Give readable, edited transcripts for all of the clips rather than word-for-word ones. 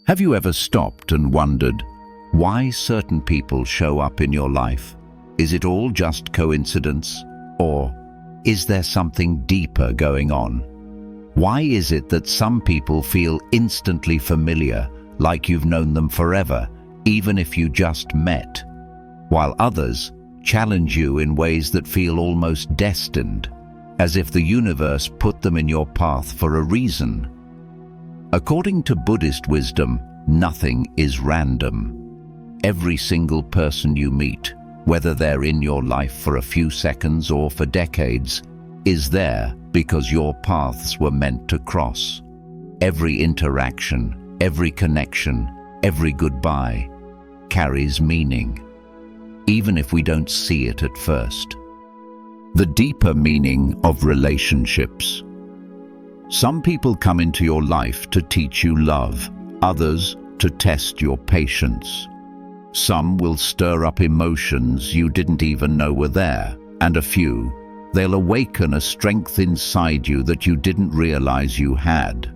Have you ever stopped and wondered why certain people show up in your life? Is it all just coincidence? Or is there something deeper going on? Why is it that some people feel instantly familiar, like you've known them forever, even if you just met, while others challenge you in ways that feel almost destined, as if the universe put them in your path for a reason? According to Buddhist wisdom, nothing is random. Every single person you meet, whether they're in your life for a few seconds or for decades, is there because your paths were meant to cross. Every interaction, every connection, every goodbye carries meaning, even if we don't see it at first. The deeper meaning of relationships. Some people come into your life to teach you love, others to test your patience. Some will stir up emotions you didn't even know were there, and a few, they'll awaken a strength inside you that you didn't realize you had.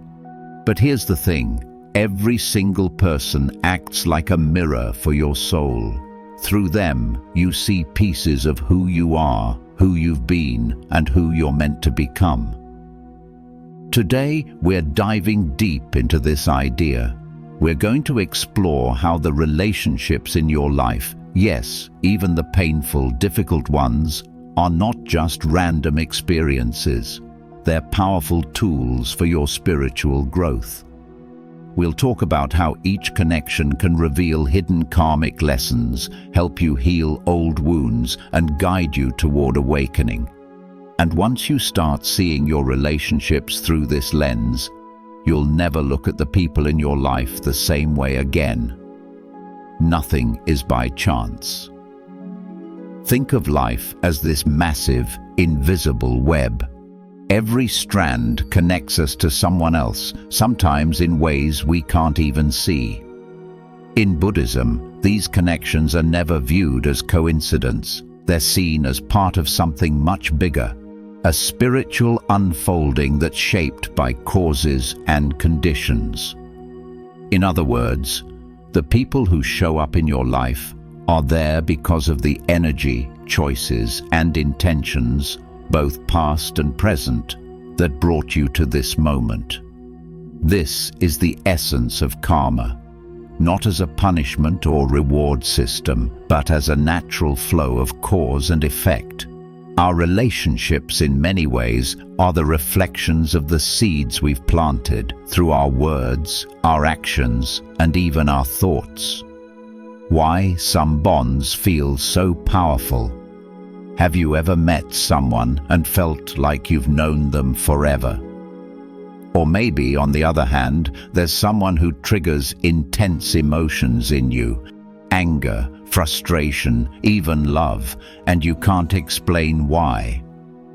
But here's the thing, every single person acts like a mirror for your soul. Through them, you see pieces of who you are, who you've been, and who you're meant to become. Today, we're diving deep into this idea. We're going to explore how the relationships in your life, yes, even the painful, difficult ones, are not just random experiences. They're powerful tools for your spiritual growth. We'll talk about how each connection can reveal hidden karmic lessons, help you heal old wounds, and guide you toward awakening. And once you start seeing your relationships through this lens, you'll never look at the people in your life the same way again. Nothing is by chance. Think of life as this massive, invisible web. Every strand connects us to someone else, sometimes in ways we can't even see. In Buddhism, these connections are never viewed as coincidence. They're seen as part of something much bigger, a spiritual unfolding that's shaped by causes and conditions. In other words, the people who show up in your life are there because of the energy, choices, and intentions, both past and present, that brought you to this moment. This is the essence of karma, not as a punishment or reward system, but as a natural flow of cause and effect. Our relationships, in many ways, are the reflections of the seeds we've planted through our words, our actions, and even our thoughts. Why some bonds feel so powerful. Have you ever met someone and felt like you've known them forever? Or maybe, on the other hand, there's someone who triggers intense emotions in you, anger, frustration, even love, and you can't explain why.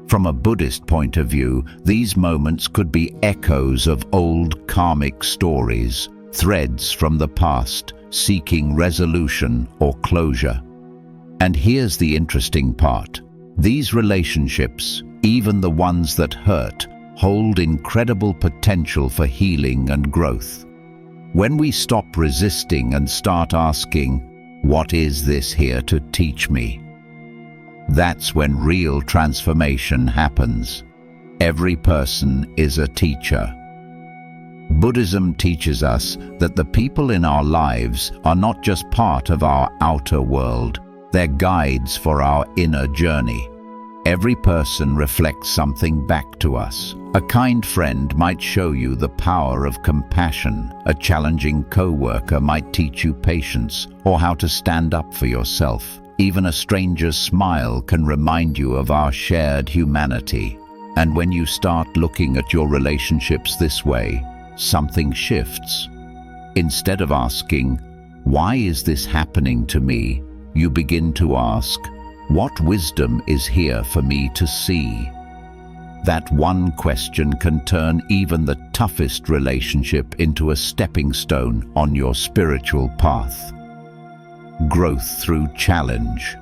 From a Buddhist point of view, these moments could be echoes of old karmic stories, threads from the past, seeking resolution or closure. And here's the interesting part. These relationships, even the ones that hurt, hold incredible potential for healing and growth. When we stop resisting and start asking, "What is this here to teach me?" that's when real transformation happens. Every person is a teacher. Buddhism teaches us that the people in our lives are not just part of our outer world, they're guides for our inner journey. Every person reflects something back to us. A kind friend might show you the power of compassion. A challenging co-worker might teach you patience or how to stand up for yourself. Even a stranger's smile can remind you of our shared humanity. And when you start looking at your relationships this way, something shifts. Instead of asking, "Why is this happening to me?" you begin to ask, "What wisdom is here for me to see?" That one question can turn even the toughest relationship into a stepping stone on your spiritual path. Growth through challenge.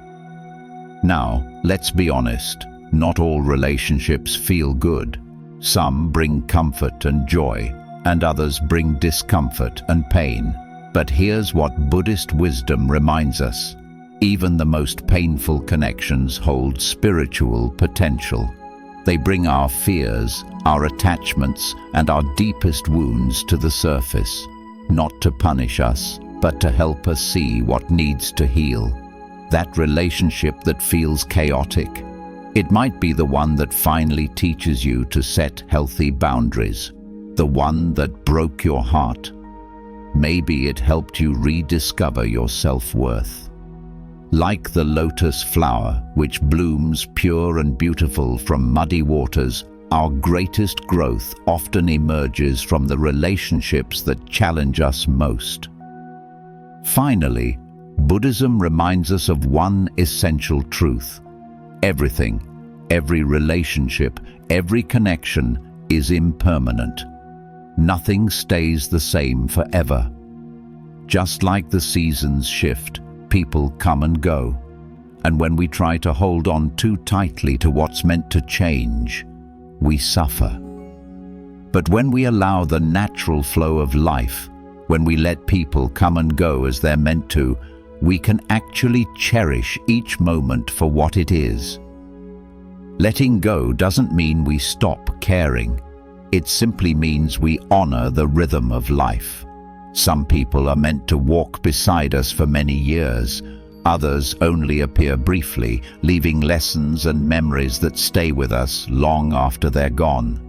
Now, let's be honest, not all relationships feel good. Some bring comfort and joy, and others bring discomfort and pain. But here's what Buddhist wisdom reminds us. Even the most painful connections hold spiritual potential. They bring our fears, our attachments, and our deepest wounds to the surface, not to punish us, but to help us see what needs to heal. That relationship that feels chaotic, it might be the one that finally teaches you to set healthy boundaries, the one that broke your heart. Maybe it helped you rediscover your self-worth. Like the lotus flower, which blooms pure and beautiful from muddy waters, our greatest growth often emerges from the relationships that challenge us most. Finally, Buddhism reminds us of one essential truth. Everything, every relationship, every connection is impermanent. Nothing stays the same forever. Just like the seasons shift, people come and go. And when we try to hold on too tightly to what's meant to change, we suffer. But when we allow the natural flow of life, when we let people come and go as they're meant to, we can actually cherish each moment for what it is. Letting go doesn't mean we stop caring. It simply means we honor the rhythm of life. Some people are meant to walk beside us for many years. Others only appear briefly, leaving lessons and memories that stay with us long after they're gone.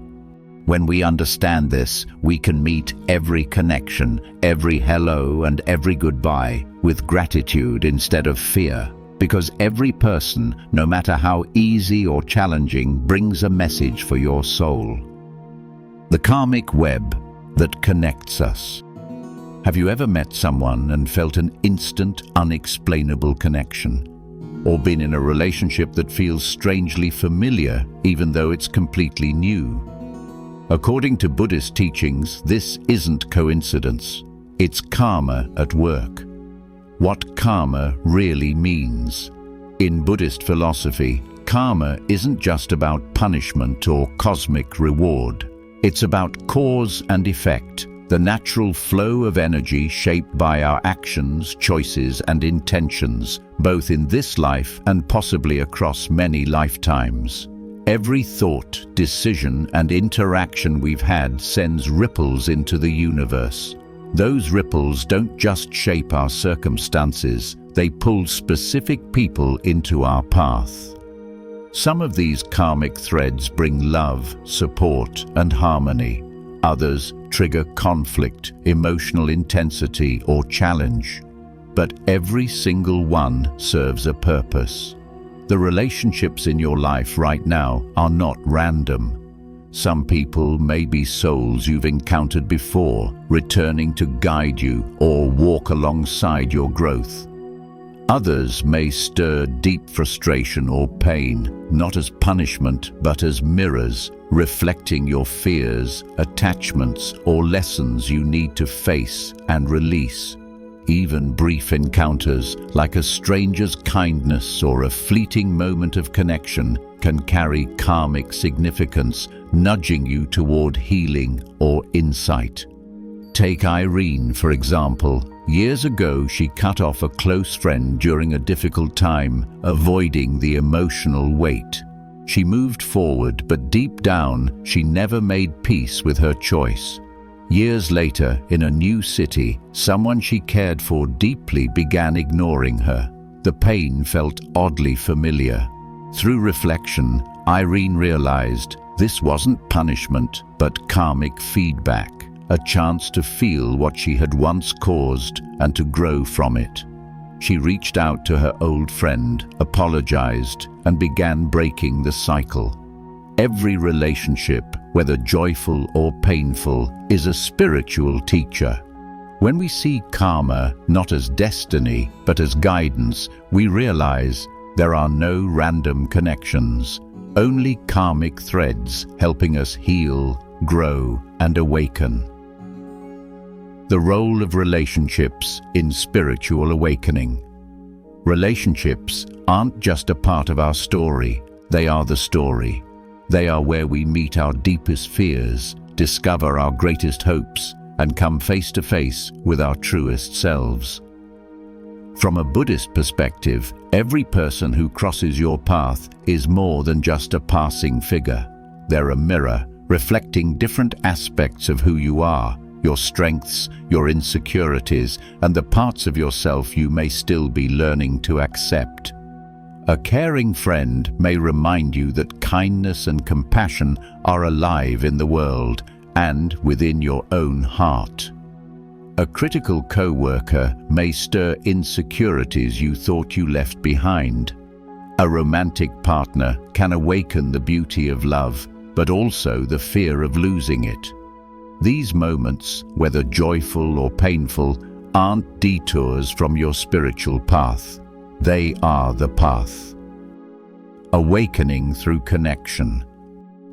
When we understand this, we can meet every connection, every hello and every goodbye with gratitude instead of fear, because every person, no matter how easy or challenging, brings a message for your soul. The karmic web that connects us. Have you ever met someone and felt an instant, unexplainable connection? Or been in a relationship that feels strangely familiar, even though it's completely new? According to Buddhist teachings, this isn't coincidence. It's karma at work. What karma really means. In Buddhist philosophy, karma isn't just about punishment or cosmic reward. It's about cause and effect, the natural flow of energy shaped by our actions, choices, and intentions, both in this life and possibly across many lifetimes. Every thought, decision, and interaction we've had sends ripples into the universe. Those ripples don't just shape our circumstances, they pull specific people into our path. Some of these karmic threads bring love, support, and harmony. Others trigger conflict, emotional intensity, or challenge. But every single one serves a purpose. The relationships in your life right now are not random. Some people may be souls you've encountered before, returning to guide you or walk alongside your growth. Others may stir deep frustration or pain, not as punishment but as mirrors, reflecting your fears, attachments, or lessons you need to face and release. Even brief encounters, like a stranger's kindness or a fleeting moment of connection, can carry karmic significance, nudging you toward healing or insight. Take Irene, for example. Years ago, she cut off a close friend during a difficult time, avoiding the emotional weight. She moved forward, but deep down, she never made peace with her choice. Years later, in a new city, someone she cared for deeply began ignoring her. The pain felt oddly familiar. Through reflection, Irene realized this wasn't punishment, but karmic feedback, a chance to feel what she had once caused and to grow from it. She reached out to her old friend, apologized, and began breaking the cycle. Every relationship, whether joyful or painful, is a spiritual teacher. When we see karma not as destiny, but as guidance, we realize there are no random connections, only karmic threads helping us heal, grow, and awaken. The role of relationships in spiritual awakening. Relationships aren't just a part of our story, they are the story. They are where we meet our deepest fears, discover our greatest hopes, and come face to face with our truest selves. From a Buddhist perspective, every person who crosses your path is more than just a passing figure. They're a mirror, reflecting different aspects of who you are, your strengths, your insecurities, and the parts of yourself you may still be learning to accept. A caring friend may remind you that kindness and compassion are alive in the world and within your own heart. A critical co-worker may stir insecurities you thought you left behind. A romantic partner can awaken the beauty of love, but also the fear of losing it. These moments, whether joyful or painful, aren't detours from your spiritual path. They are the path. Awakening through connection.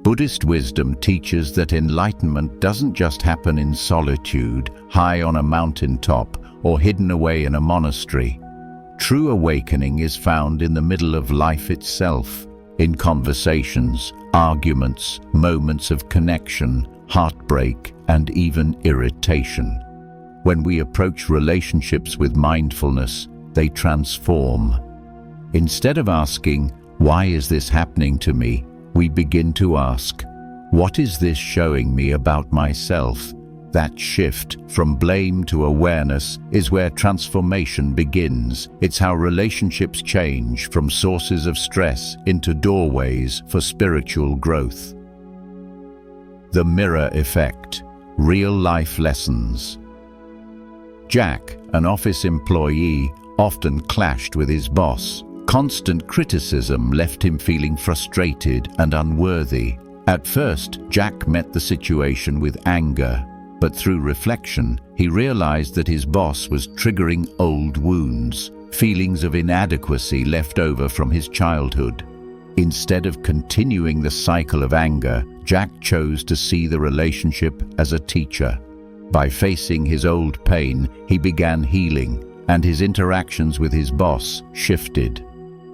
Buddhist wisdom teaches that enlightenment doesn't just happen in solitude, high on a mountaintop, or hidden away in a monastery. True awakening is found in the middle of life itself, in conversations, arguments, moments of connection, heartbreak, and even irritation. When we approach relationships with mindfulness, they transform. Instead of asking, "Why is this happening to me?" we begin to ask, "What is this showing me about myself?" That shift from blame to awareness is where transformation begins. It's how relationships change from sources of stress into doorways for spiritual growth. The mirror effect. Real-life lessons. Jack, an office employee, often clashed with his boss. Constant criticism left him feeling frustrated and unworthy. At first, Jack met the situation with anger, but through reflection, he realized that his boss was triggering old wounds, feelings of inadequacy left over from his childhood. Instead of continuing the cycle of anger, Jack chose to see the relationship as a teacher. By facing his old pain, he began healing, and his interactions with his boss shifted.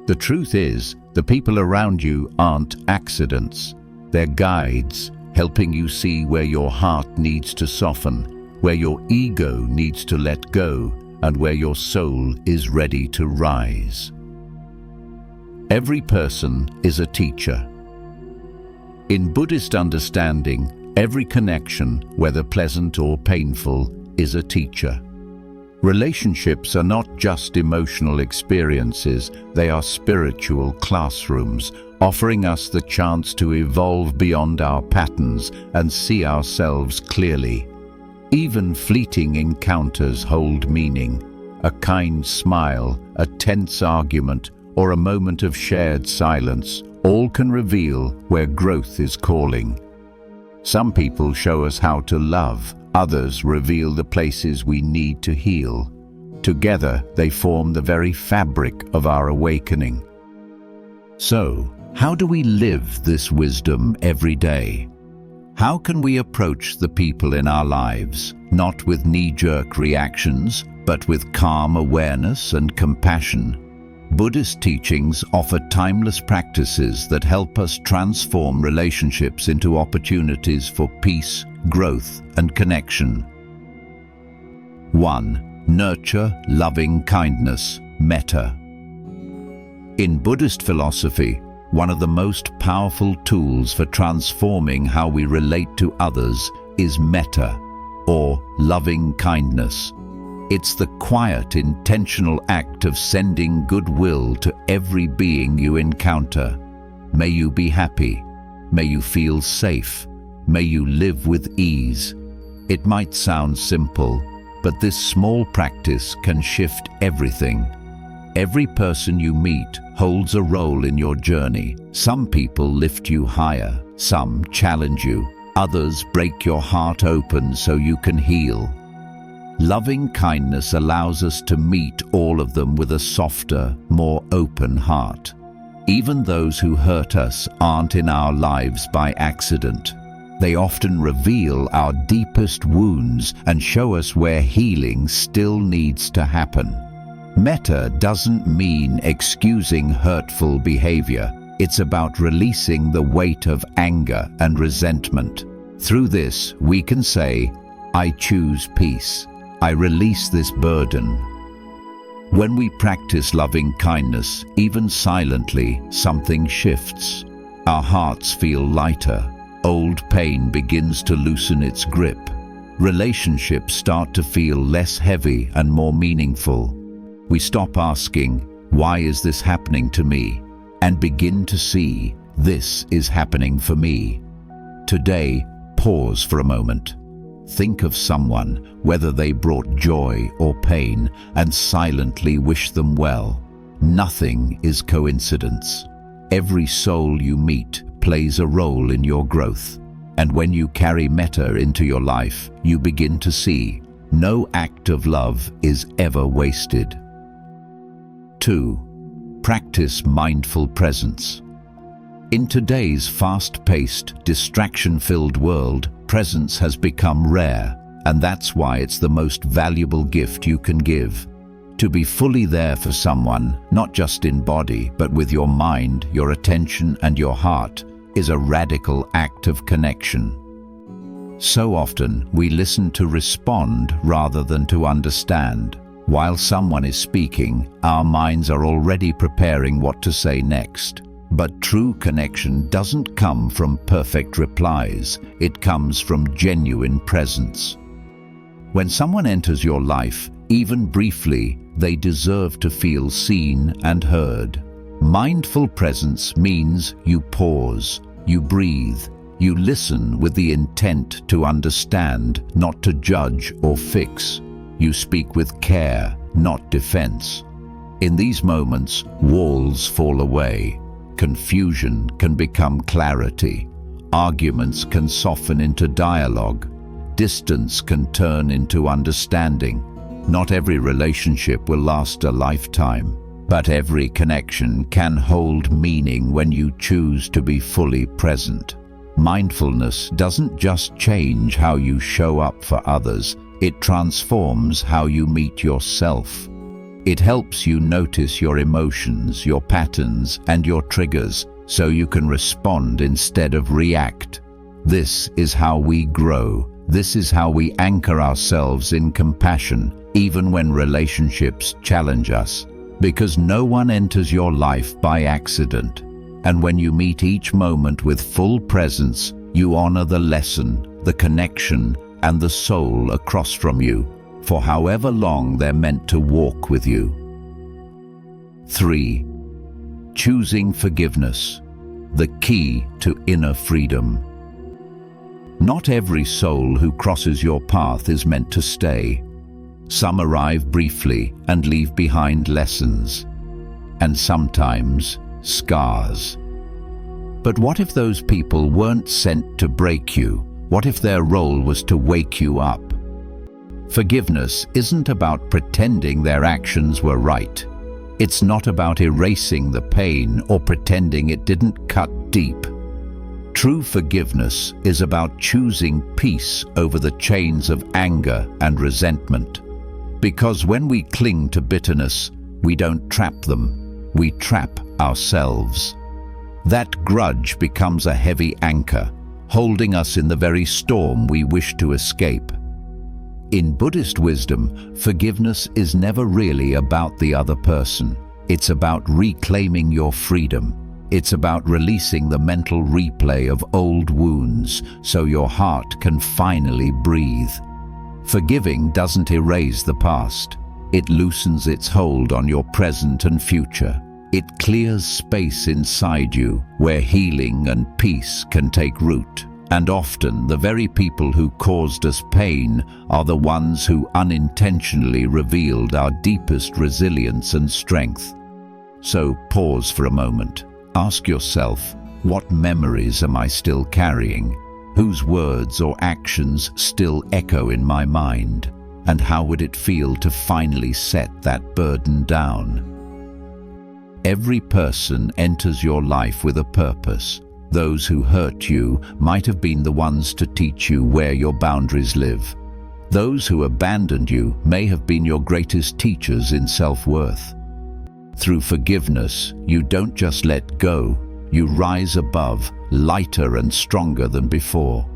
The truth is, the people around you aren't accidents. They're guides, helping you see where your heart needs to soften, where your ego needs to let go, and where your soul is ready to rise. Every person is a teacher. In Buddhist understanding, every connection, whether pleasant or painful, is a teacher. Relationships are not just emotional experiences, they are spiritual classrooms, offering us the chance to evolve beyond our patterns and see ourselves clearly. Even fleeting encounters hold meaning. A kind smile, a tense argument, or a moment of shared silence, all can reveal where growth is calling. Some people show us how to love, others reveal the places we need to heal. Together, they form the very fabric of our awakening. So, how do we live this wisdom every day? How can we approach the people in our lives, not with knee-jerk reactions, but with calm awareness and compassion? Buddhist teachings offer timeless practices that help us transform relationships into opportunities for peace, growth, and connection. 1. Nurture loving kindness, Metta. In Buddhist philosophy, one of the most powerful tools for transforming how we relate to others is metta, or loving kindness. It's the quiet, intentional act of sending goodwill to every being you encounter. May you be happy. May you feel safe. May you live with ease. It might sound simple, but this small practice can shift everything. Every person you meet holds a role in your journey. Some people lift you higher, some challenge you, others break your heart open so you can heal. Loving kindness allows us to meet all of them with a softer, more open heart. Even those who hurt us aren't in our lives by accident. They often reveal our deepest wounds and show us where healing still needs to happen. Metta doesn't mean excusing hurtful behavior. It's about releasing the weight of anger and resentment. Through this, we can say, I choose peace. I release this burden. When we practice loving kindness, even silently, something shifts. Our hearts feel lighter. Old pain begins to loosen its grip. Relationships start to feel less heavy and more meaningful. We stop asking, why is this happening to me? And begin to see, this is happening for me. Today, pause for a moment. Think of someone, whether they brought joy or pain, and silently wish them well. Nothing is coincidence. Every soul you meet plays a role in your growth. And when you carry Metta into your life, you begin to see, no act of love is ever wasted. 2. Practice mindful presence. In today's fast-paced, distraction-filled world, presence has become rare, and that's why it's the most valuable gift you can give. To be fully there for someone, not just in body, but with your mind, your attention, and your heart, is a radical act of connection. So often, we listen to respond rather than to understand. While someone is speaking, our minds are already preparing what to say next. But true connection doesn't come from perfect replies. It comes from genuine presence. When someone enters your life, even briefly, they deserve to feel seen and heard. Mindful presence means you pause, you breathe, you listen with the intent to understand, not to judge or fix. You speak with care, not defense. In these moments, walls fall away. Confusion can become clarity. Arguments can soften into dialogue. Distance can turn into understanding. Not every relationship will last a lifetime, but every connection can hold meaning when you choose to be fully present. Mindfulness doesn't just change how you show up for others, it transforms how you meet yourself. It helps you notice your emotions, your patterns, and your triggers, so you can respond instead of react. This is how we grow. This is how we anchor ourselves in compassion, even when relationships challenge us. Because no one enters your life by accident. And when you meet each moment with full presence, you honor the lesson, the connection, and the soul across from you, for however long they're meant to walk with you. 3. Choosing forgiveness, the key to inner freedom. Not every soul who crosses your path is meant to stay. Some arrive briefly and leave behind lessons, and sometimes scars. But what if those people weren't sent to break you? What if their role was to wake you up? Forgiveness isn't about pretending their actions were right. It's not about erasing the pain or pretending it didn't cut deep. True forgiveness is about choosing peace over the chains of anger and resentment. Because when we cling to bitterness, we don't trap them, we trap ourselves. That grudge becomes a heavy anchor, holding us in the very storm we wish to escape. In Buddhist wisdom, forgiveness is never really about the other person. It's about reclaiming your freedom. It's about releasing the mental replay of old wounds so your heart can finally breathe. Forgiving doesn't erase the past. It loosens its hold on your present and future. It clears space inside you where healing and peace can take root. And often the very people who caused us pain are the ones who unintentionally revealed our deepest resilience and strength. So pause for a moment. Ask yourself, what memories am I still carrying? Whose words or actions still echo in my mind? And how would it feel to finally set that burden down? Every person enters your life with a purpose. Those who hurt you might have been the ones to teach you where your boundaries live. Those who abandoned you may have been your greatest teachers in self-worth. Through forgiveness, you don't just let go, you rise above, lighter and stronger than before.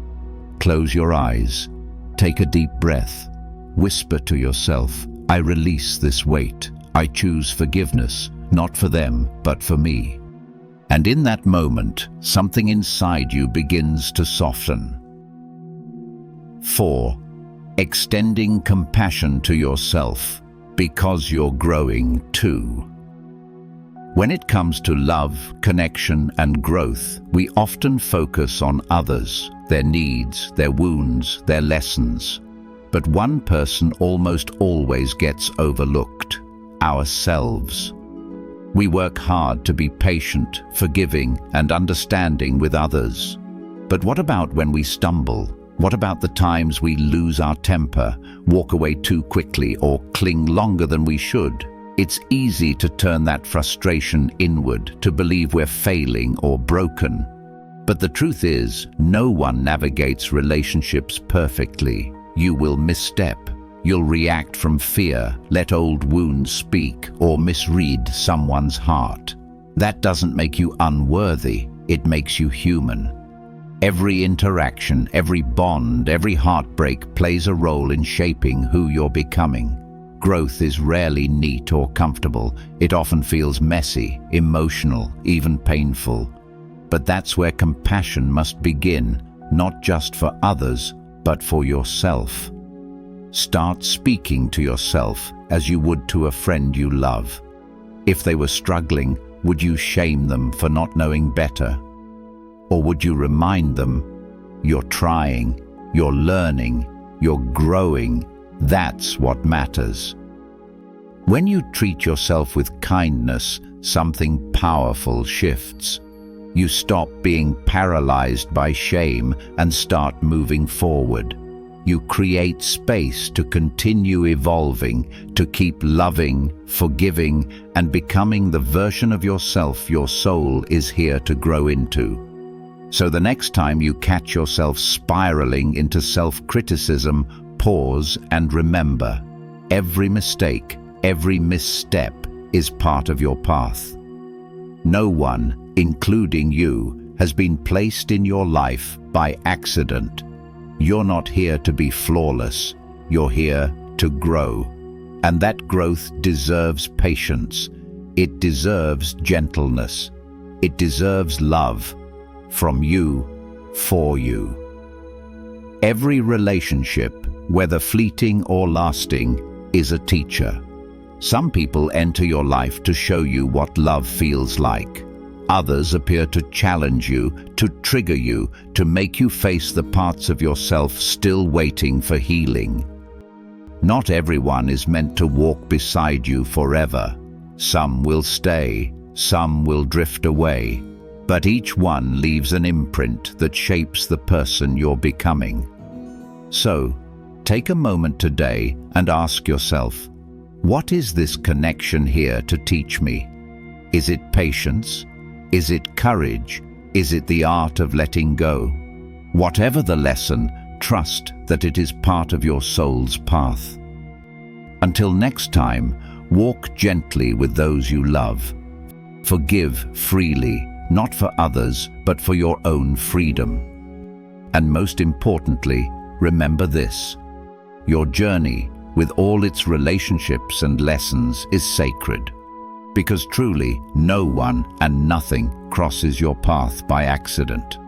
Close your eyes. Take a deep breath. Whisper to yourself, I release this weight. I choose forgiveness, not for them, but for me. And in that moment, something inside you begins to soften. 4. Extending compassion to yourself, because you're growing too. When it comes to love, connection, and growth, we often focus on others, their needs, their wounds, their lessons. But one person almost always gets overlooked: ourselves. We work hard to be patient, forgiving, and understanding with others. But what about when we stumble? What about the times we lose our temper, walk away too quickly, or cling longer than we should? It's easy to turn that frustration inward, to believe we're failing or broken. But the truth is, no one navigates relationships perfectly. You will misstep. You'll react from fear, let old wounds speak, or misread someone's heart. That doesn't make you unworthy, it makes you human. Every interaction, every bond, every heartbreak plays a role in shaping who you're becoming. Growth is rarely neat or comfortable. It often feels messy, emotional, even painful. But that's where compassion must begin, not just for others, but for yourself. Start speaking to yourself as you would to a friend you love. If they were struggling, would you shame them for not knowing better? Or would you remind them, you're trying, you're learning, you're growing, that's what matters. When you treat yourself with kindness, something powerful shifts. You stop being paralyzed by shame and start moving forward. You create space to continue evolving, to keep loving, forgiving, and becoming the version of yourself your soul is here to grow into. So the next time you catch yourself spiraling into self-criticism, pause and remember, every mistake, every misstep is part of your path. No one, including you, has been placed in your life by accident. You're not here to be flawless. You're here to grow. And that growth deserves patience. It deserves gentleness. It deserves love. From you, for you. Every relationship, whether fleeting or lasting, is a teacher. Some people enter your life to show you what love feels like. Others appear to challenge you, to trigger you, to make you face the parts of yourself still waiting for healing. Not everyone is meant to walk beside you forever. Some will stay, some will drift away. But each one leaves an imprint that shapes the person you're becoming. So, take a moment today and ask yourself, what is this connection here to teach me? Is it patience? Is it courage? Is it the art of letting go? Whatever the lesson, trust that it is part of your soul's path. Until next time, walk gently with those you love. Forgive freely, not for others, but for your own freedom. And most importantly, remember this: your journey, with all its relationships and lessons, is sacred. Because truly, no one and nothing crosses your path by accident.